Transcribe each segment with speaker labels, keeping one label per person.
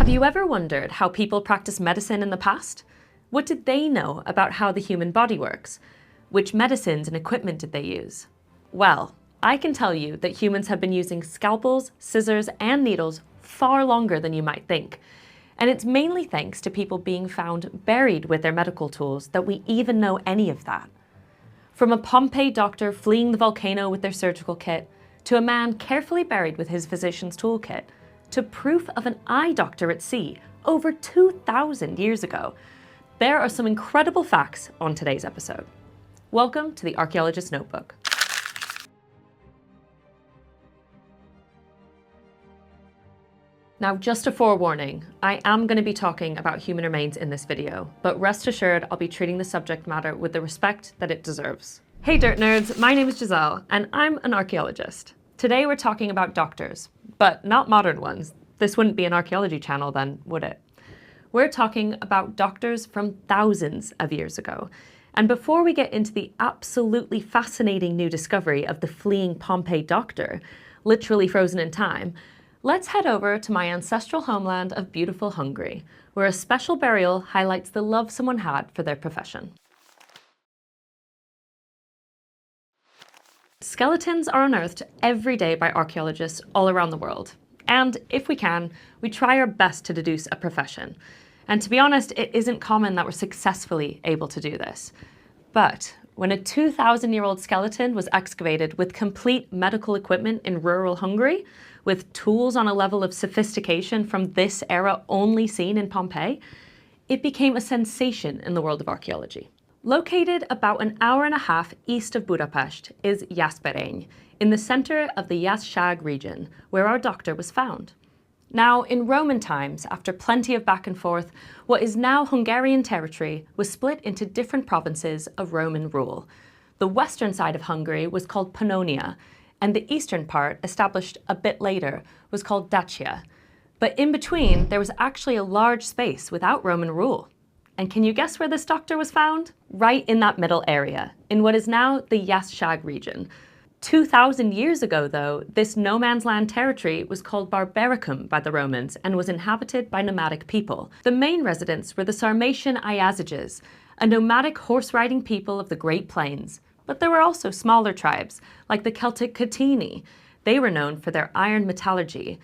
Speaker 1: Have you ever wondered how people practiced medicine in the past? What did they know about how the human body works? Which medicines and equipment did they use? Well, I can tell you that humans have been using scalpels, scissors, and needles far longer than you might think. And it's mainly thanks to people being found buried with their medical tools that we even know any of that. From a Pompeii doctor fleeing the volcano with their surgical kit, to a man carefully buried with his physician's toolkit, to proof of an eye doctor at sea over 2,000 years ago. There are some incredible facts on today's episode. Welcome to the Archaeologist Notebook. Now, just a forewarning, I am going to be talking about human remains in this video, but rest assured I'll be treating the subject matter with the respect that it deserves. Hey Dirt Nerds, my name is Giselle, and I'm an archaeologist. Today we're talking about doctors, but not modern ones. This wouldn't be an archaeology channel then, would it? We're talking about doctors from thousands of years ago. And before we get into the absolutely fascinating new discovery of the fleeing Pompeii doctor, literally frozen in time, let's head over to my ancestral homeland of beautiful Hungary, where a special burial highlights the love someone had for their profession. Skeletons are unearthed every day by archaeologists all around the world. And if we can, we try our best to deduce a profession. And to be honest, it isn't common that we're successfully able to do this. But when a 2,000-year-old skeleton was excavated with complete medical equipment in rural Hungary, with tools on a level of sophistication from this era only seen in Pompeii, it became a sensation in the world of archaeology. Located about an hour and a half east of Budapest is Jászberény, in the center of the Jászság region, where our doctor was found. Now, in Roman times, after plenty of back and forth, what is now Hungarian territory was split into different provinces of Roman rule. The western side of Hungary was called Pannonia, and the eastern part, established a bit later, was called Dacia. But in between, there was actually a large space without Roman rule. And can you guess where this doctor was found? Right in that middle area, in what is now the Jászság region. 2,000 years ago, though, this no man's land territory was called Barbaricum by the Romans and was inhabited by nomadic people. The main residents were the Sarmatian Iazyges, a nomadic horse-riding people of the Great Plains. But there were also smaller tribes, like the Celtic Catini. They were known for their iron metallurgy.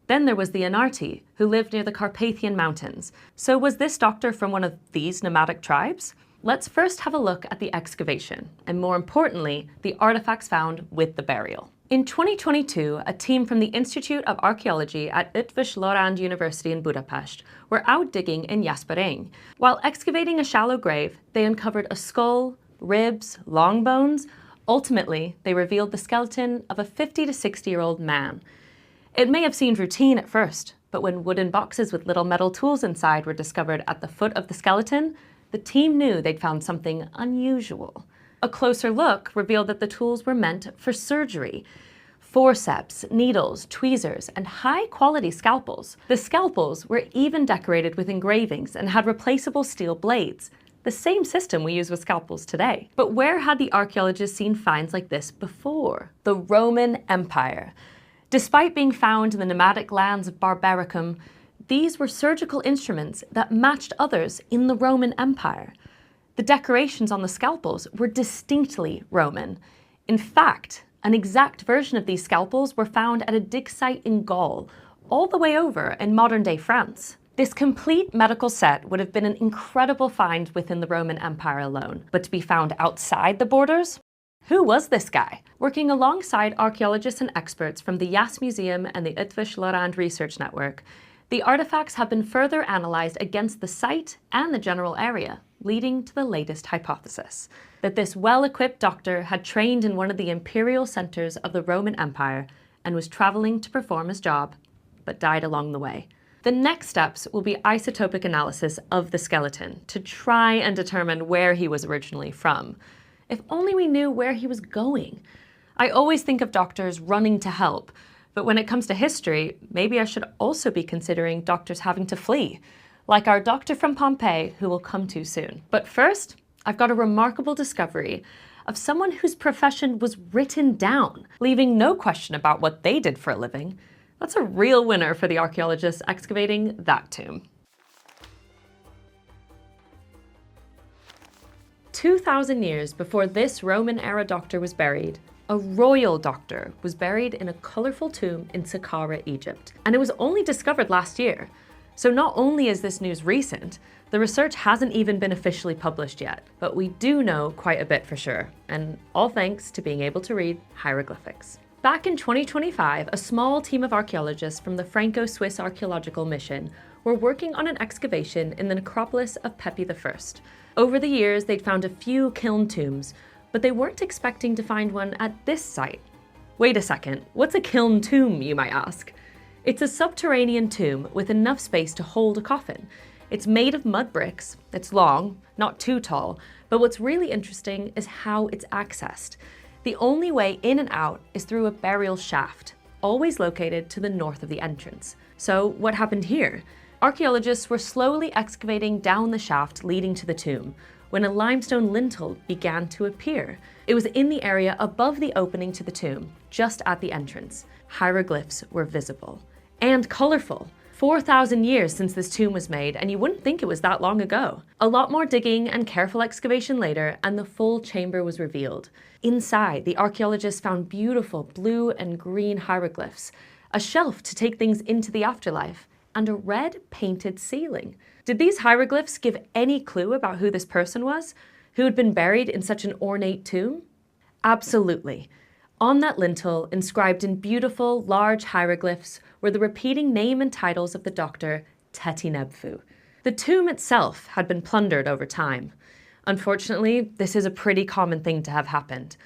Speaker 1: Then there was the Anarti, who lived near the Carpathian Mountains. So was this doctor from one of these nomadic tribes? Let's first have a look at the excavation, and more importantly, the artifacts found with the burial. In 2022, a team from the Institute of Archaeology at Eötvös Loránd University in Budapest were out digging in Jászberény. While excavating a shallow grave, they uncovered a skull, ribs, long bones. Ultimately, they revealed the skeleton of a 50 to 60-year-old man. It may have seemed routine at first, but when wooden boxes with little metal tools inside were discovered at the foot of the skeleton, the team knew they'd found something unusual. A closer look revealed that the tools were meant for surgery. Forceps, needles, tweezers, and high-quality scalpels. The scalpels were even decorated with engravings and had replaceable steel blades. The same system we use with scalpels today. But where had the archaeologists seen finds like this before? The Roman Empire. Despite being found in the nomadic lands of Barbaricum, these were surgical instruments that matched others in the Roman Empire. The decorations on the scalpels were distinctly Roman. In fact, an exact version of these scalpels were found at a dig site in Gaul, all the way over in modern-day France. This complete medical set would have been an incredible find within the Roman Empire alone, but to be found outside the borders? Who was this guy? Working alongside archaeologists and experts from the Jász Museum and the Eötvös Loránd Research Network, the artifacts have been further analysed against the site and the general area, leading to the latest hypothesis, that this well-equipped doctor had trained in one of the imperial centres of the Roman Empire and was travelling to perform his job, but died along the way. The next steps will be isotopic analysis of the skeleton to try and determine where he was originally from. If only we knew where he was going. I always think of doctors running to help, but when it comes to history, maybe I should also be considering doctors having to flee, like our doctor from Pompeii, who we'll come to soon. But first, I've got a remarkable discovery of someone whose profession was written down, leaving no question about what they did for a living. That's a real winner for the archaeologists excavating that tomb. 2,000 years before this Roman-era doctor was buried, a royal doctor was buried in a colourful tomb in Saqqara, Egypt. And it was only discovered last year. So not only is this news recent, the research hasn't even been officially published yet, but we do know quite a bit for sure, and all thanks to being able to read hieroglyphics. Back in 2025, a small team of archaeologists from the Franco-Swiss Archaeological mission were working on an excavation in the necropolis of Pepi I. Over the years, they'd found a few kiln tombs, but they weren't expecting to find one at this site. Wait a second, what's a kiln tomb, you might ask? It's a subterranean tomb with enough space to hold a coffin. It's made of mud bricks, it's long, not too tall, but what's really interesting is how it's accessed. The only way in and out is through a burial shaft, always located to the north of the entrance. So what happened here? Archaeologists were slowly excavating down the shaft leading to the tomb when a limestone lintel began to appear. It was in the area above the opening to the tomb, just at the entrance. Hieroglyphs were visible and colourful. 4,000 years since this tomb was made, and you wouldn't think it was that long ago. A lot more digging and careful excavation later, and the full chamber was revealed. Inside, the archaeologists found beautiful blue and green hieroglyphs, a shelf to take things into the afterlife, and a red painted ceiling. Did these hieroglyphs give any clue about who this person was, who had been buried in such an ornate tomb? Absolutely. On that lintel, inscribed in beautiful, large hieroglyphs, were the repeating name and titles of the doctor, Eötvös. The tomb itself had been plundered over time. Unfortunately, this is a pretty common thing to have happened.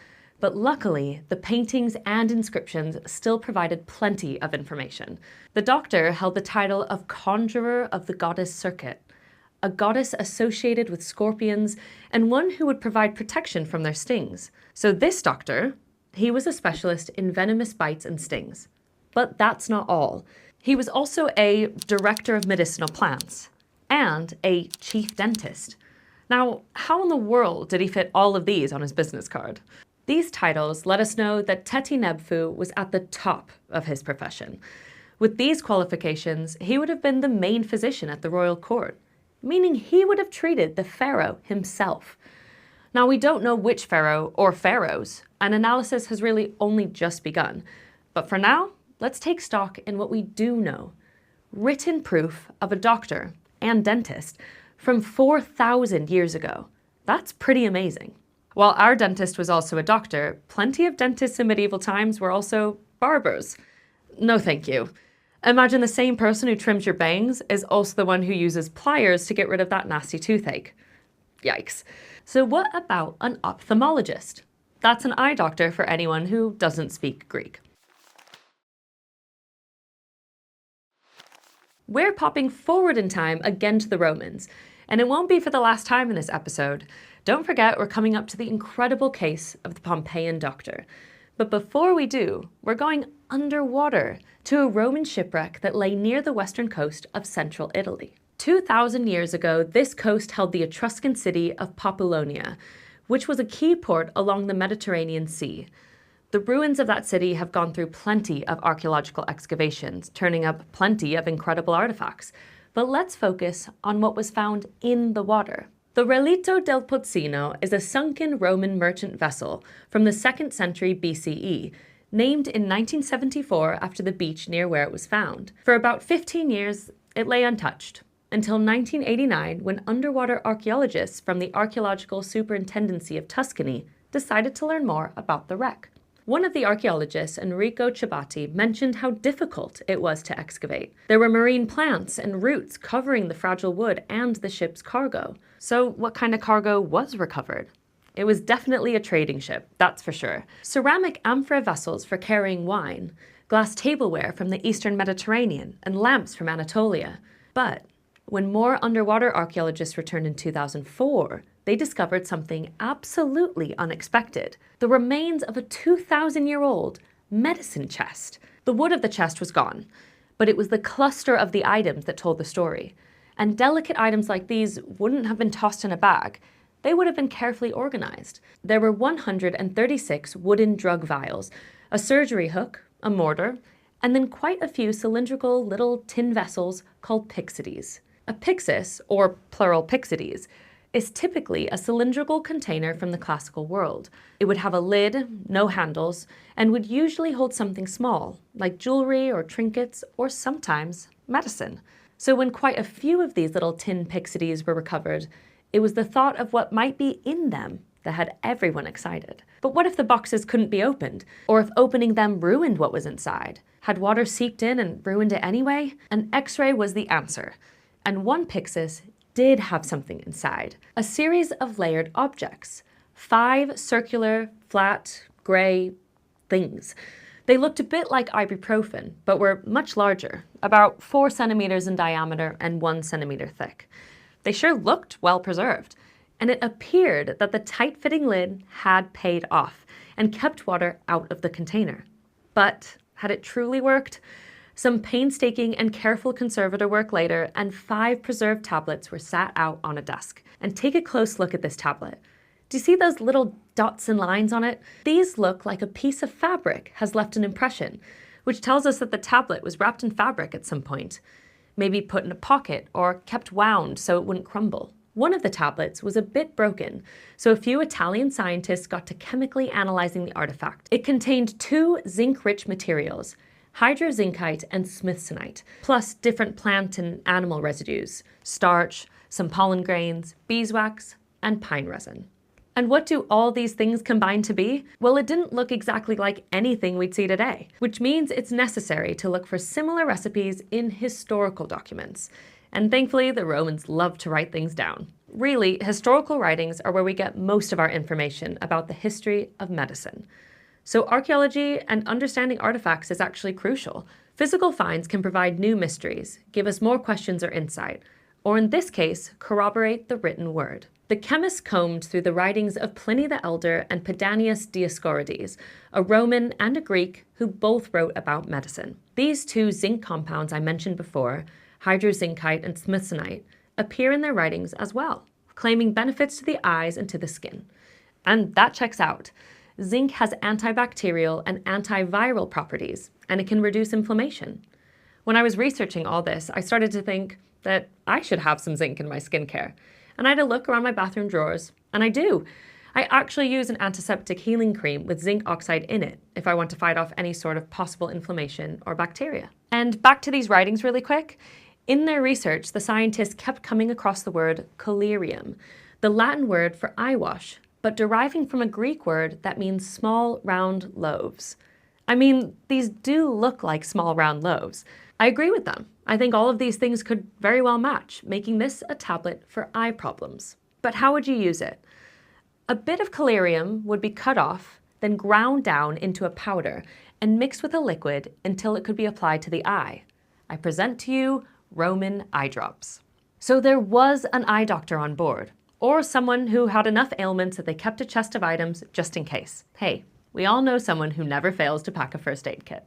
Speaker 1: But luckily, the paintings and inscriptions still provided plenty of information. The doctor held the title of Conjurer of the Goddess Circuit, a goddess associated with scorpions and one who would provide protection from their stings. So this doctor, he was a specialist in venomous bites and stings. But that's not all. He was also a director of medicinal plants and a chief dentist. Now, how in the world did he fit all of these on his business card? These titles let us know that Eötvös was at the top of his profession. With these qualifications, he would have been the main physician at the royal court, meaning he would have treated the pharaoh himself. Now, we don't know which pharaoh or pharaohs, and analysis has really only just begun. But for now, let's take stock in what we do know. Written proof of a doctor and dentist from 4,000 years ago. That's pretty amazing. While our dentist was also a doctor, plenty of dentists in medieval times were also barbers. No thank you. Imagine the same person who trims your bangs is also the one who uses pliers to get rid of that nasty toothache. Yikes. So what about an ophthalmologist? That's an eye doctor for anyone who doesn't speak Greek. We're popping forward in time again to the Romans, and it won't be for the last time in this episode. Don't forget, we're coming up to the incredible case of the Pompeian doctor. But before we do, we're going underwater to a Roman shipwreck that lay near the western coast of central Italy. 2,000 years ago, this coast held the Etruscan city of Populonia, which was a key port along the Mediterranean Sea. The ruins of that city have gone through plenty of archaeological excavations, turning up plenty of incredible artifacts. But let's focus on what was found in the water. The Relitto del Pozzino is a sunken Roman merchant vessel from the 2nd century BCE, named in 1974 after the beach near where it was found. For about 15 years, it lay untouched, until 1989 when underwater archaeologists from the Archaeological Superintendency of Tuscany decided to learn more about the wreck. One of the archaeologists, Enrico Ciabatti, mentioned how difficult it was to excavate. There were marine plants and roots covering the fragile wood and the ship's cargo. So what kind of cargo was recovered? It was definitely a trading ship, that's for sure. Ceramic amphora vessels for carrying wine, glass tableware from the Eastern Mediterranean, and lamps from Anatolia. But when more underwater archaeologists returned in 2004, they discovered something absolutely unexpected: the remains of a 2,000-year-old medicine chest. The wood of the chest was gone, but it was the cluster of the items that told the story. And delicate items like these wouldn't have been tossed in a bag. They would have been carefully organized. There were 136 wooden drug vials, a surgery hook, a mortar, and then quite a few cylindrical little tin vessels called pyxides. A pyxis, or plural pyxides, is typically a cylindrical container from the classical world. It would have a lid, no handles, and would usually hold something small, like jewelry or trinkets, or sometimes medicine. So when quite a few of these little tin pyxides were recovered, it was the thought of what might be in them that had everyone excited. But what if the boxes couldn't be opened? Or if opening them ruined what was inside? Had water seeped in and ruined it anyway? An X-ray was the answer. And one pyxis did have something inside. A series of layered objects. 5 circular, flat, grey things. They looked a bit like ibuprofen, but were much larger, about 4 centimeters in diameter and 1 centimeter thick. They sure looked well preserved, and it appeared that the tight-fitting lid had paid off and kept water out of the container. But had it truly worked? Some painstaking and careful conservator work later, and 5 preserved tablets were sat out on a desk. And take a close look at this tablet. Do you see those little dots and lines on it? These look like a piece of fabric has left an impression, which tells us that the tablet was wrapped in fabric at some point. Maybe put in a pocket or kept wound so it wouldn't crumble. One of the tablets was a bit broken, so a few Italian scientists got to chemically analyzing the artifact. It contained 2 zinc-rich materials, hydrozincite and smithsonite, plus different plant and animal residues, starch, some pollen grains, beeswax, and pine resin. And what do all these things combine to be? Well, it didn't look exactly like anything we'd see today, which means it's necessary to look for similar recipes in historical documents. And thankfully, the Romans loved to write things down. Really, historical writings are where we get most of our information about the history of medicine. So archaeology and understanding artifacts is actually crucial. Physical finds can provide new mysteries, give us more questions or insight, or in this case, corroborate the written word. The chemists combed through the writings of Pliny the Elder and Pedanius Dioscorides, a Roman and a Greek who both wrote about medicine. These 2 zinc compounds I mentioned before, hydrozincite and smithsonite, appear in their writings as well, claiming benefits to the eyes and to the skin. And that checks out. Zinc has antibacterial and antiviral properties, and it can reduce inflammation. When I was researching all this, I started to think that I should have some zinc in my skincare. And I had a look around my bathroom drawers, and I do. I actually use an antiseptic healing cream with zinc oxide in it if I want to fight off any sort of possible inflammation or bacteria. And back to these writings really quick. In their research, the scientists kept coming across the word collyrium, the Latin word for eye wash, but deriving from a Greek word that means small, round loaves. I mean, these do look like small, round loaves. I agree with them. I think all of these things could very well match, making this a tablet for eye problems. But how would you use it? A bit of collyrium would be cut off, then ground down into a powder and mixed with a liquid until it could be applied to the eye. I present to you Roman eye drops. So there was an eye doctor on board, or someone who had enough ailments that they kept a chest of items just in case. Hey, we all know someone who never fails to pack a first aid kit.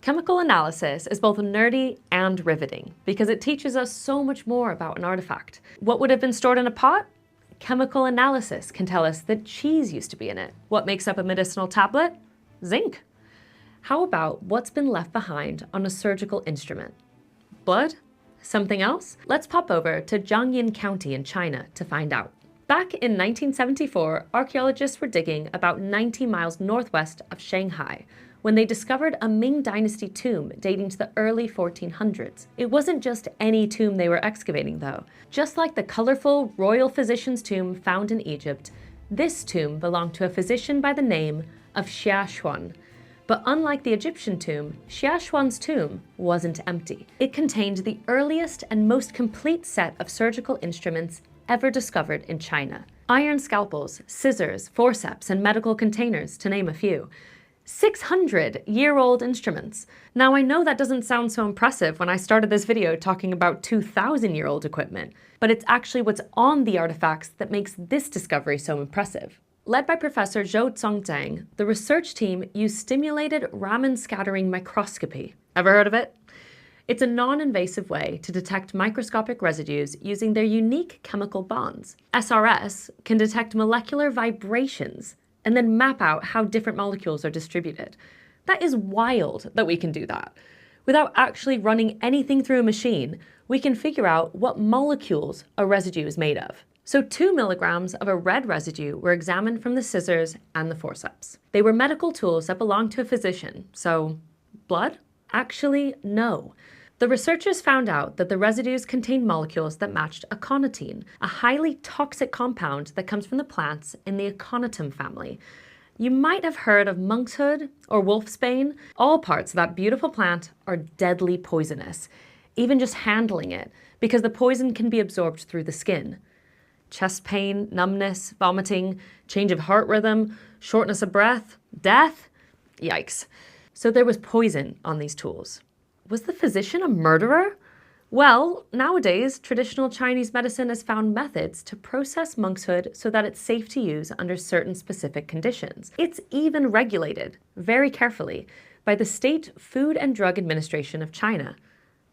Speaker 1: Chemical analysis is both nerdy and riveting because it teaches us so much more about an artifact. What would have been stored in a pot? Chemical analysis can tell us that cheese used to be in it. What makes up a medicinal tablet? Zinc. How about what's been left behind on a surgical instrument? Blood? Something else? Let's pop over to Jiangyin County in China to find out. Back in 1974, archaeologists were digging about 90 miles northwest of Shanghai when they discovered a Ming Dynasty tomb dating to the early 1400s. It wasn't just any tomb they were excavating, though. Just like the colorful royal physician's tomb found in Egypt, this tomb belonged to a physician by the name of Xia Xuan. But unlike the Egyptian tomb, Xia Xuan's tomb wasn't empty. It contained the earliest and most complete set of surgical instruments ever discovered in China. Iron scalpels, scissors, forceps, and medical containers, to name a few. 600-year-old instruments. Now I know that doesn't sound so impressive when I started this video talking about 2,000-year-old equipment, but it's actually what's on the artifacts that makes this discovery so impressive. Led by Professor Zhou Zongzhang, the research team used stimulated Raman scattering microscopy. Ever heard of it? It's a non-invasive way to detect microscopic residues using their unique chemical bonds. SRS can detect molecular vibrations, and then map out how different molecules are distributed. That is wild that we can do that. Without actually running anything through a machine, we can figure out what molecules a residue is made of. So 2 milligrams of a red residue were examined from the scissors and the forceps. They were medical tools that belonged to a physician, so blood? Actually, no. The researchers found out that the residues contained molecules that matched aconitine, a highly toxic compound that comes from the plants in the aconitum family. You might have heard of monkshood or wolfsbane. All parts of that beautiful plant are deadly poisonous, even just handling it, because the poison can be absorbed through the skin. Chest pain, numbness, vomiting, change of heart rhythm, shortness of breath, death? Yikes. So there was poison on these tools. Was the physician a murderer? Well, nowadays, traditional Chinese medicine has found methods to process monkshood so that it's safe to use under certain specific conditions. It's even regulated, very carefully, by the State Food and Drug Administration of China.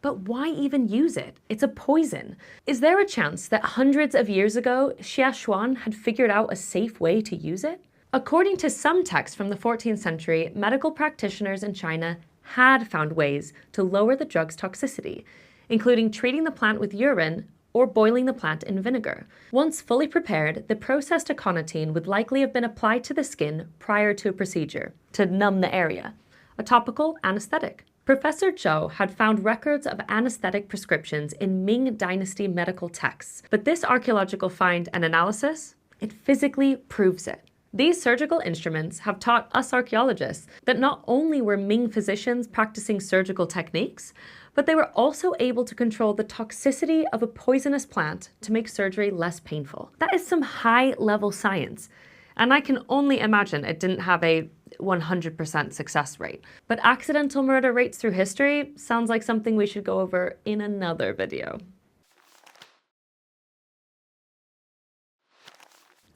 Speaker 1: But why even use it? It's a poison. Is there a chance that hundreds of years ago, Xia Xuan had figured out a safe way to use it? According to some texts from the 14th century, medical practitioners in China had found ways to lower the drug's toxicity, including treating the plant with urine or boiling the plant in vinegar. Once fully prepared, the processed aconitine would likely have been applied to the skin prior to a procedure to numb the area, a topical anesthetic. Professor Zhou had found records of anesthetic prescriptions in Ming Dynasty medical texts, but this archaeological find and analysis, it physically proves it. These surgical instruments have taught us archaeologists that not only were Ming physicians practicing surgical techniques, but they were also able to control the toxicity of a poisonous plant to make surgery less painful. That is some high-level science, and I can only imagine it didn't have a 100% success rate. But accidental murder rates through history sounds like something we should go over in another video.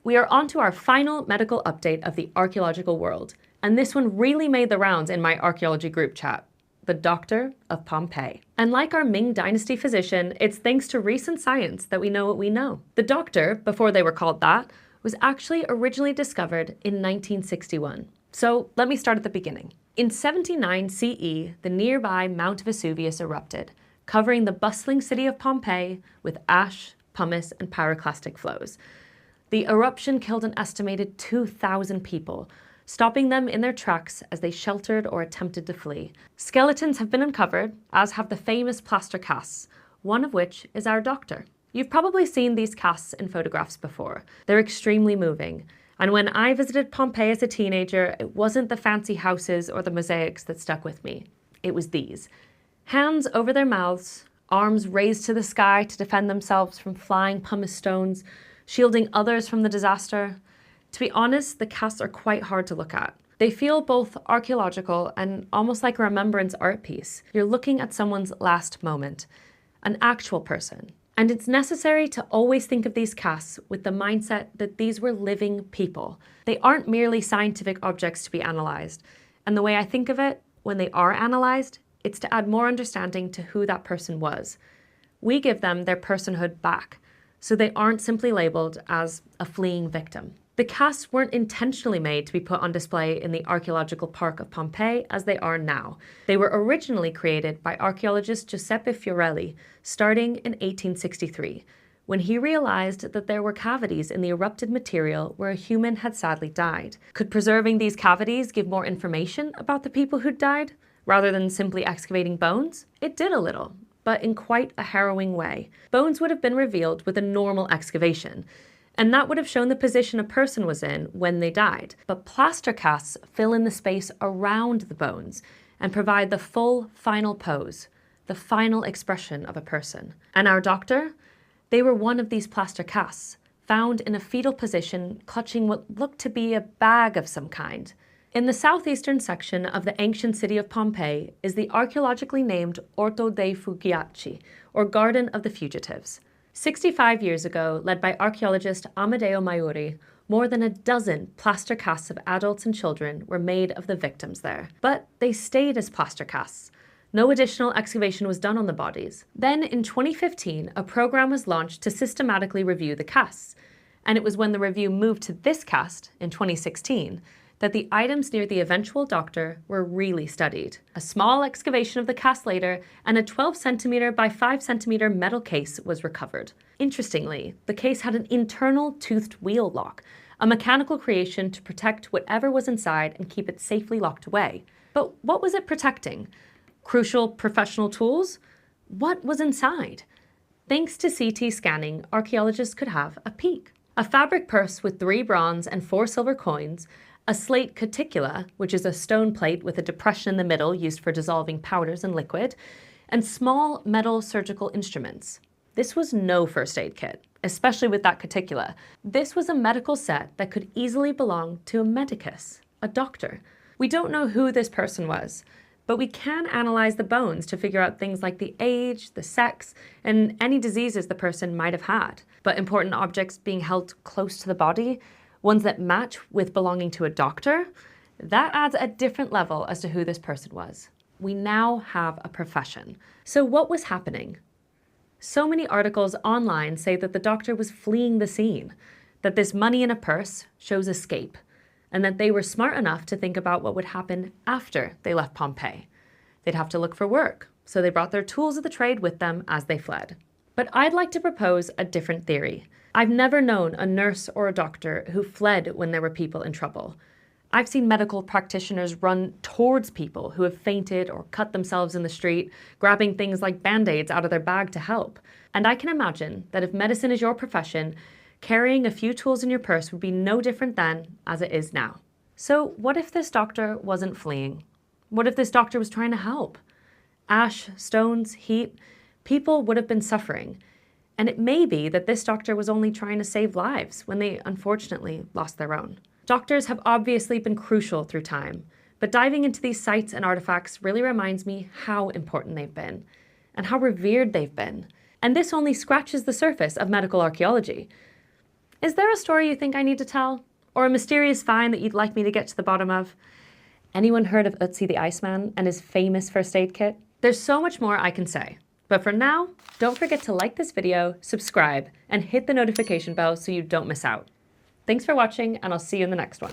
Speaker 1: We are on to our final medical update of the archaeological world, and this one really made the rounds in my archaeology group chat. The Doctor of Pompeii. And like our Ming Dynasty physician, it's thanks to recent science that we know what we know. The Doctor, before they were called that, was actually originally discovered in 1961. So let me start at the beginning. In 79 CE, the nearby Mount Vesuvius erupted, covering the bustling city of Pompeii with ash, pumice, and pyroclastic flows. The eruption killed an estimated 2,000 people, stopping them in their tracks as they sheltered or attempted to flee. Skeletons have been uncovered, as have the famous plaster casts, one of which is our Doctor. You've probably seen these casts in photographs before. They're extremely moving. And when I visited Pompeii as a teenager, it wasn't the fancy houses or the mosaics that stuck with me. It was these. Hands over their mouths, arms raised to the sky to defend themselves from flying pumice stones, shielding others from the disaster. To be honest, the casts are quite hard to look at. They feel both archaeological and almost like a remembrance art piece. You're looking at someone's last moment, an actual person. And it's necessary to always think of these casts with the mindset that these were living people. They aren't merely scientific objects to be analysed. And the way I think of it, when they are analysed, it's to add more understanding to who that person was. We give them their personhood back, so they aren't simply labelled as a fleeing victim. The casts weren't intentionally made to be put on display in the Archaeological Park of Pompeii as they are now. They were originally created by archaeologist Giuseppe Fiorelli, starting in 1863, when he realized that there were cavities in the erupted material where a human had sadly died. Could preserving these cavities give more information about the people who'd died, rather than simply excavating bones? It did a little, but in quite a harrowing way. Bones would have been revealed with a normal excavation, and that would have shown the position a person was in when they died. But plaster casts fill in the space around the bones and provide the full final pose, the final expression of a person. And our Doctor? They were one of these plaster casts, found in a fetal position, clutching what looked to be a bag of some kind. In the southeastern section of the ancient city of Pompeii is the archaeologically named Orto dei Fugiaci, or Garden of the Fugitives. 65 years ago, led by archaeologist Amedeo Maiuri, more than a dozen plaster casts of adults and children were made of the victims there. But they stayed as plaster casts. No additional excavation was done on the bodies. Then in 2015, a program was launched to systematically review the casts. And it was when the review moved to this cast in 2016 that the items near the eventual doctor were really studied. A small excavation of the cast later, and a 12 centimeter by 5 centimeter metal case was recovered. Interestingly, the case had an internal toothed wheel lock, a mechanical creation to protect whatever was inside and keep it safely locked away. But what was it protecting? Crucial professional tools? What was inside? Thanks to CT scanning, archaeologists could have a peek. A fabric purse with 3 bronze and 4 silver coins, a slate cuticula, which is a stone plate with a depression in the middle used for dissolving powders and liquid, and small metal surgical instruments. This was no first aid kit, especially with that cuticula. This was a medical set that could easily belong to a medicus, a doctor. We don't know who this person was, but we can analyze the bones to figure out things like the age, the sex, and any diseases the person might have had. But important objects being held close to the body, ones that match with belonging to a doctor, that adds a different level as to who this person was. We now have a profession. So what was happening? So many articles online say that the doctor was fleeing the scene, that this money in a purse shows escape, and that they were smart enough to think about what would happen after they left Pompeii. They'd have to look for work, so they brought their tools of the trade with them as they fled. But I'd like to propose a different theory. I've never known a nurse or a doctor who fled when there were people in trouble. I've seen medical practitioners run towards people who have fainted or cut themselves in the street, grabbing things like Band-Aids out of their bag to help. And I can imagine that if medicine is your profession, carrying a few tools in your purse would be no different then as it is now. So what if this doctor wasn't fleeing? What if this doctor was trying to help? Ash, stones, heat, people would have been suffering. And it may be that this doctor was only trying to save lives when they unfortunately lost their own. Doctors have obviously been crucial through time, but diving into these sites and artifacts really reminds me how important they've been and how revered they've been. And this only scratches the surface of medical archaeology. Is there a story you think I need to tell? Or a mysterious find that you'd like me to get to the bottom of? Anyone heard of Ötzi the Iceman and his famous first aid kit? There's so much more I can say. But for now, don't forget to like this video, subscribe, and hit the notification bell so you don't miss out. Thanks for watching, and I'll see you in the next one.